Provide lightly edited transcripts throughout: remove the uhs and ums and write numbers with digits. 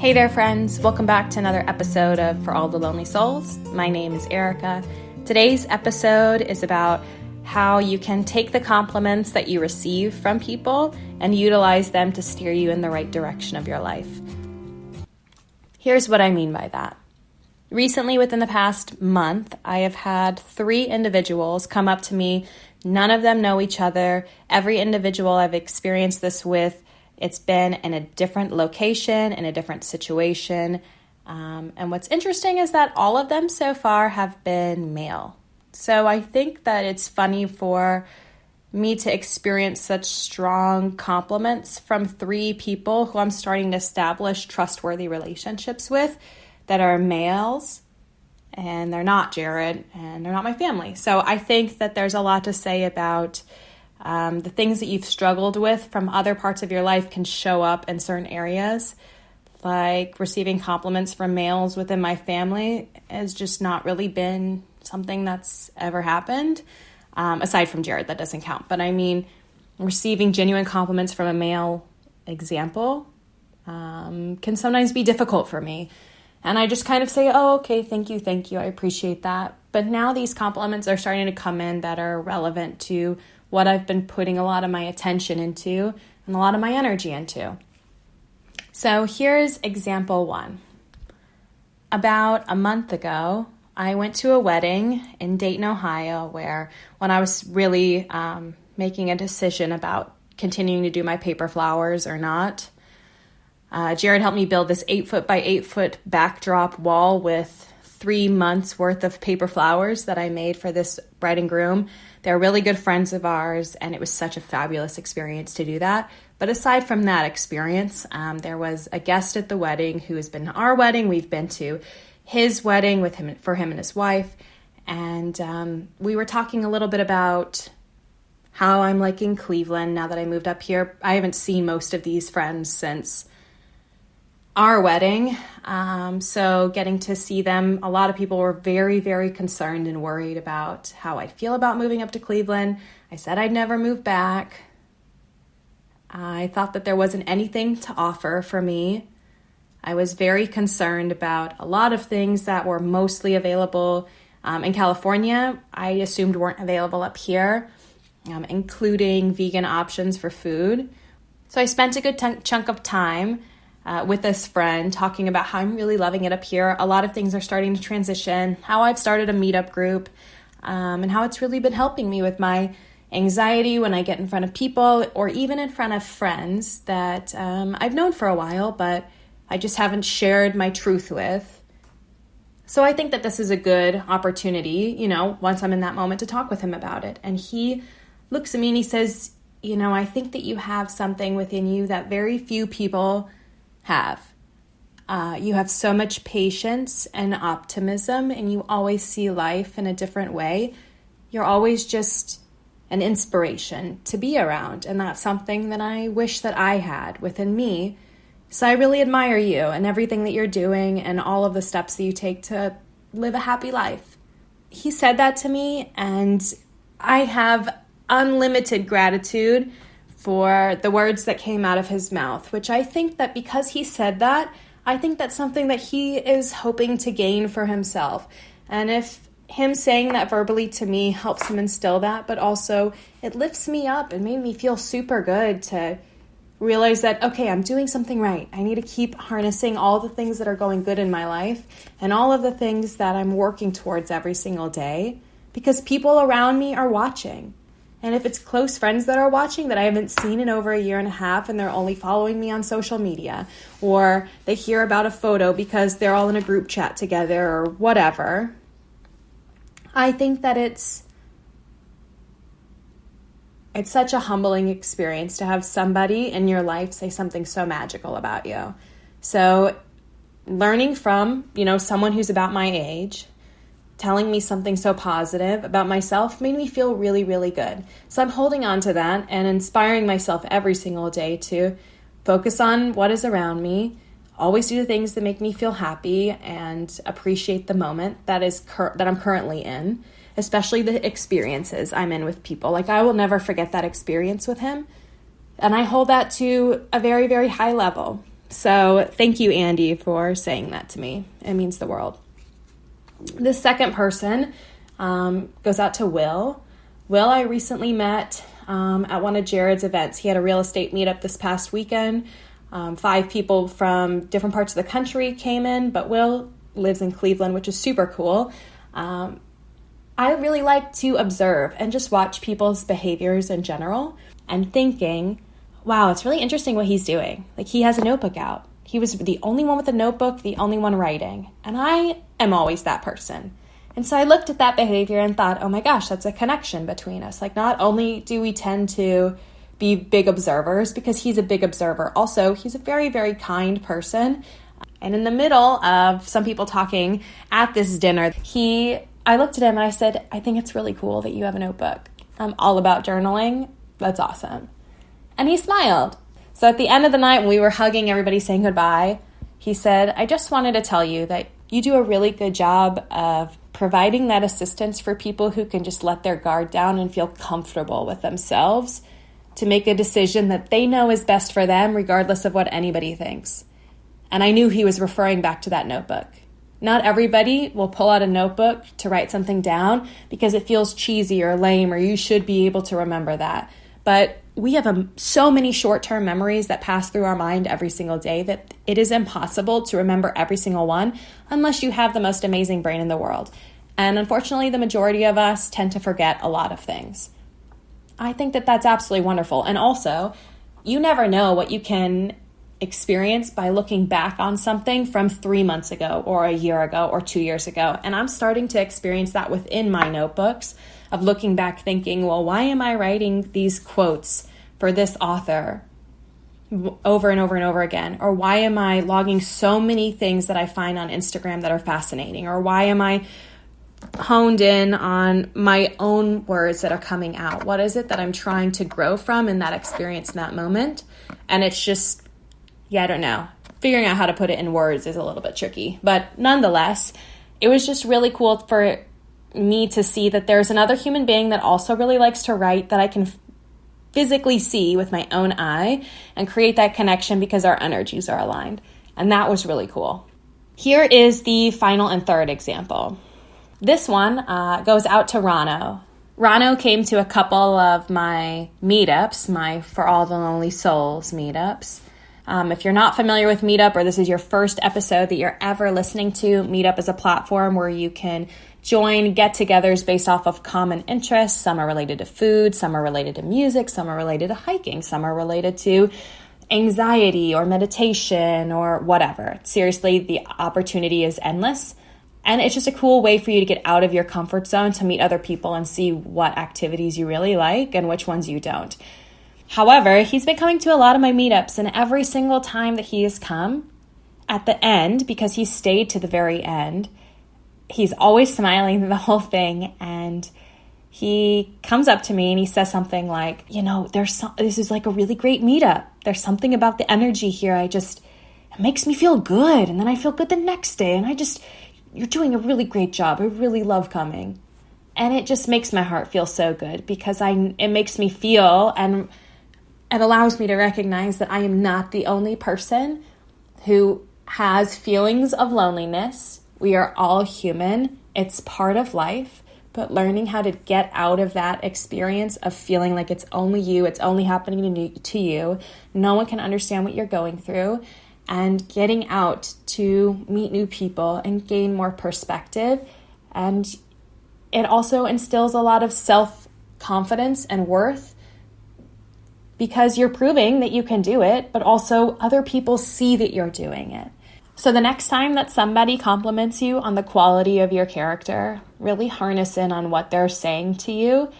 Hey there, friends. Welcome back to another episode of For All the Lonely Souls. My name is Erica. Today's episode is about how you can take the compliments that you receive from people and utilize them to steer you in the right direction of your life. Here's what I mean by that. Recently, within the past month, I have had 3 individuals come up to me. None of them know each other. Every individual I've experienced this with, it's been in a different location, in a different situation. And what's interesting is that all of them so far have been male. So I think that it's funny for me to experience such strong compliments from 3 people who I'm starting to establish trustworthy relationships with that are males, and they're not Jared, and they're not my family. So I think that there's a lot to say about the things that you've struggled with from other parts of your life can show up in certain areas. Like receiving compliments from males within my family has just not really been something that's ever happened. Aside from Jared, that doesn't count. But I mean, receiving genuine compliments from a male example can sometimes be difficult for me. And I just kind of say, oh, okay, thank you, I appreciate that. But now these compliments are starting to come in that are relevant to what I've been putting a lot of my attention into and a lot of my energy into. So here's example 1. About a month ago, I went to a wedding in Dayton, Ohio, where when I was really making a decision about continuing to do my paper flowers or not, Jared helped me build this 8-foot by 8-foot backdrop wall with 3 months worth of paper flowers that I made for this bride and groom. They're really good friends of ours, and it was such a fabulous experience to do that. But aside from that experience, there was a guest at the wedding who has been to our wedding. We've been to his wedding for him and his wife. And we were talking a little bit about how I'm liking Cleveland now that I moved up here. I haven't seen most of these friends since our wedding. So getting to see them, a lot of people were very, very concerned and worried about how I'd feel about moving up to Cleveland. I said I'd never move back. I thought that there wasn't anything to offer for me. I was very concerned about a lot of things that were mostly available in California. I assumed weren't available up here, including vegan options for food. So I spent a good chunk of time with this friend talking about how I'm really loving it up here. A lot of things are starting to transition, how I've started a meetup group, and how it's really been helping me with my anxiety when I get in front of people or even in front of friends that I've known for a while, but I just haven't shared my truth with. So I think that this is a good opportunity, once I'm in that moment to talk with him about it. And he looks at me and he says, I think that you have something within you that very few people have. You have so much patience and optimism, and you always see life in a different way. You're always just an inspiration to be around, and that's something that I wish that I had within me. So I really admire you and everything that you're doing and all of the steps that you take to live a happy life. He said that to me, and I have unlimited gratitude for the words that came out of his mouth, which I think that because he said that, I think that's something that he is hoping to gain for himself. And if him saying that verbally to me helps him instill that, but also it lifts me up and made me feel super good to realize that, okay, I'm doing something right. I need to keep harnessing all the things that are going good in my life and all of the things that I'm working towards every single day, because people around me are watching. And if it's close friends that are watching that I haven't seen in over 1.5 years and they're only following me on social media, or they hear about a photo because they're all in a group chat together or whatever, I think that it's such a humbling experience to have somebody in your life say something so magical about you. So learning from, someone who's about my age, telling me something so positive about myself made me feel really, really good. So I'm holding on to that and inspiring myself every single day to focus on what is around me, always do the things that make me feel happy and appreciate the moment that I'm currently in, especially the experiences I'm in with people. Like, I will never forget that experience with him. And I hold that to a very, very high level. So thank you, Andy, for saying that to me. It means the world. The second person goes out to Will. Will, I recently met at one of Jared's events. He had a real estate meetup this past weekend. 5 people from different parts of the country came in, but Will lives in Cleveland, which is super cool. I really like to observe and just watch people's behaviors in general and thinking, wow, it's really interesting what he's doing. Like, he has a notebook out. He was the only one with a notebook, the only one writing. And I am always that person. And so I looked at that behavior and thought, oh my gosh, that's a connection between us. Like, not only do we tend to be big observers, because he's a big observer, also he's a very, very kind person. And in the middle of some people talking at this dinner, I looked at him and I said, I think it's really cool that you have a notebook. I'm all about journaling. That's awesome. And he smiled. So at the end of the night, when we were hugging everybody saying goodbye, he said, I just wanted to tell you that you do a really good job of providing that assistance for people who can just let their guard down and feel comfortable with themselves to make a decision that they know is best for them, regardless of what anybody thinks. And I knew he was referring back to that notebook. Not everybody will pull out a notebook to write something down because it feels cheesy or lame, or you should be able to remember that. But we have so many short-term memories that pass through our mind every single day that it is impossible to remember every single one unless you have the most amazing brain in the world. And unfortunately, the majority of us tend to forget a lot of things. I think that that's absolutely wonderful. And also, you never know what you can experience by looking back on something from 3 months ago or a year ago or 2 years ago. And I'm starting to experience that within my notebooks of looking back thinking, well, why am I writing these quotes for this author over and over and over again? Or why am I logging so many things that I find on Instagram that are fascinating? Or why am I honed in on my own words that are coming out? What is it that I'm trying to grow from in that experience in that moment? And it's just, I don't know. Figuring out how to put it in words is a little bit tricky. But nonetheless, it was just really cool for me to see that there's another human being that also really likes to write that I can physically see with my own eye and create that connection because our energies are aligned. And that was really cool. Here is the final and third example. This one goes out to Rano. Rano came to a couple of my meetups, my For All the Lonely Souls meetups. If you're not familiar with Meetup, or this is your first episode that you're ever listening to, Meetup is a platform where you can join get-togethers based off of common interests. Some are related to food, some are related to music, some are related to hiking, some are related to anxiety or meditation or whatever. Seriously, the opportunity is endless. And it's just a cool way for you to get out of your comfort zone to meet other people and see what activities you really like and which ones you don't. However, he's been coming to a lot of my meetups, and every single time that he has come, at the end, because he stayed to the very end, he's always smiling the whole thing, and he comes up to me and he says something like, this is like a really great meetup. There's something about the energy here. It makes me feel good, and then I feel good the next day, and you're doing a really great job. I really love coming. And it just makes my heart feel so good because it makes me feel, and it allows me to recognize that I am not the only person who has feelings of loneliness. We are all human. It's part of life. But learning how to get out of that experience of feeling like it's only you, it's only happening to you, no one can understand what you're going through, and getting out to meet new people and gain more perspective. And it also instills a lot of self-confidence and worth because you're proving that you can do it, but also other people see that you're doing it. So the next time that somebody compliments you on the quality of your character, really harness in on what they're saying to you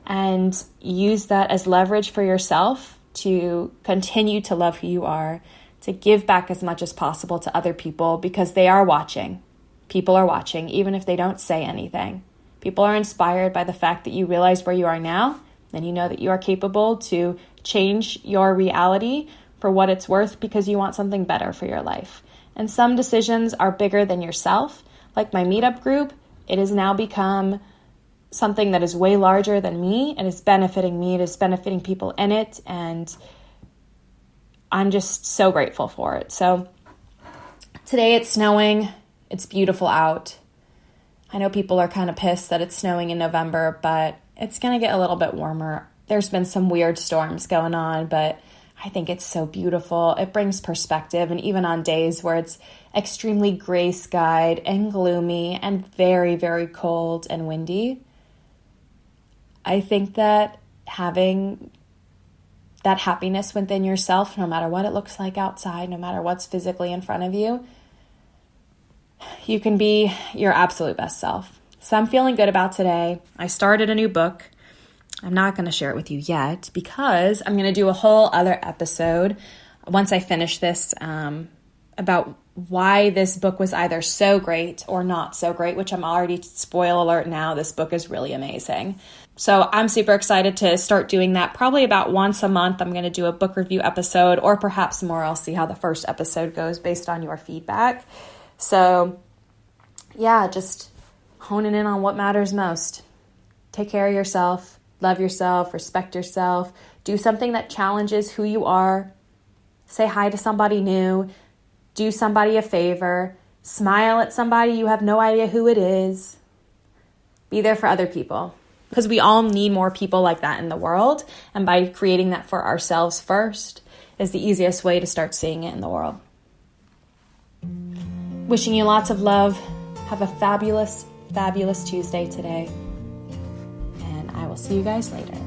and use that as leverage for yourself to continue to love who you are, to give back as much as possible to other people because they are watching. People are watching, even if they don't say anything. People are inspired by the fact that you realize where you are now, and you know that you are capable to change your reality for what it's worth because you want something better for your life. And some decisions are bigger than yourself. Like my meetup group, it has now become something that is way larger than me, and it's benefiting me, it is benefiting people in it, and I'm just so grateful for it. So today it's snowing. It's beautiful out. I know people are kind of pissed that it's snowing in November, but it's going to get a little bit warmer. There's been some weird storms going on, but I think it's so beautiful. It brings perspective, and even on days where it's extremely gray-skied and gloomy and very, very cold and windy, I think that having that happiness within yourself, no matter what it looks like outside, no matter what's physically in front of you, you can be your absolute best self. So I'm feeling good about today. I started a new book. I'm not going to share it with you yet because I'm going to do a whole other episode once I finish this about why this book was either so great or not so great, which I'm already, spoil alert now, this book is really amazing. So I'm super excited to start doing that. Probably about once a month, I'm going to do a book review episode, or perhaps more. I'll see how the first episode goes based on your feedback. So yeah, just honing in on what matters most. Take care of yourself, love yourself, respect yourself, do something that challenges who you are, say hi to somebody new, do somebody a favor, smile at somebody you have no idea who it is. Be there for other people, because we all need more people like that in the world. And by creating that for ourselves first is the easiest way to start seeing it in the world. Wishing you lots of love. Have a fabulous, fabulous Tuesday today. And I will see you guys later.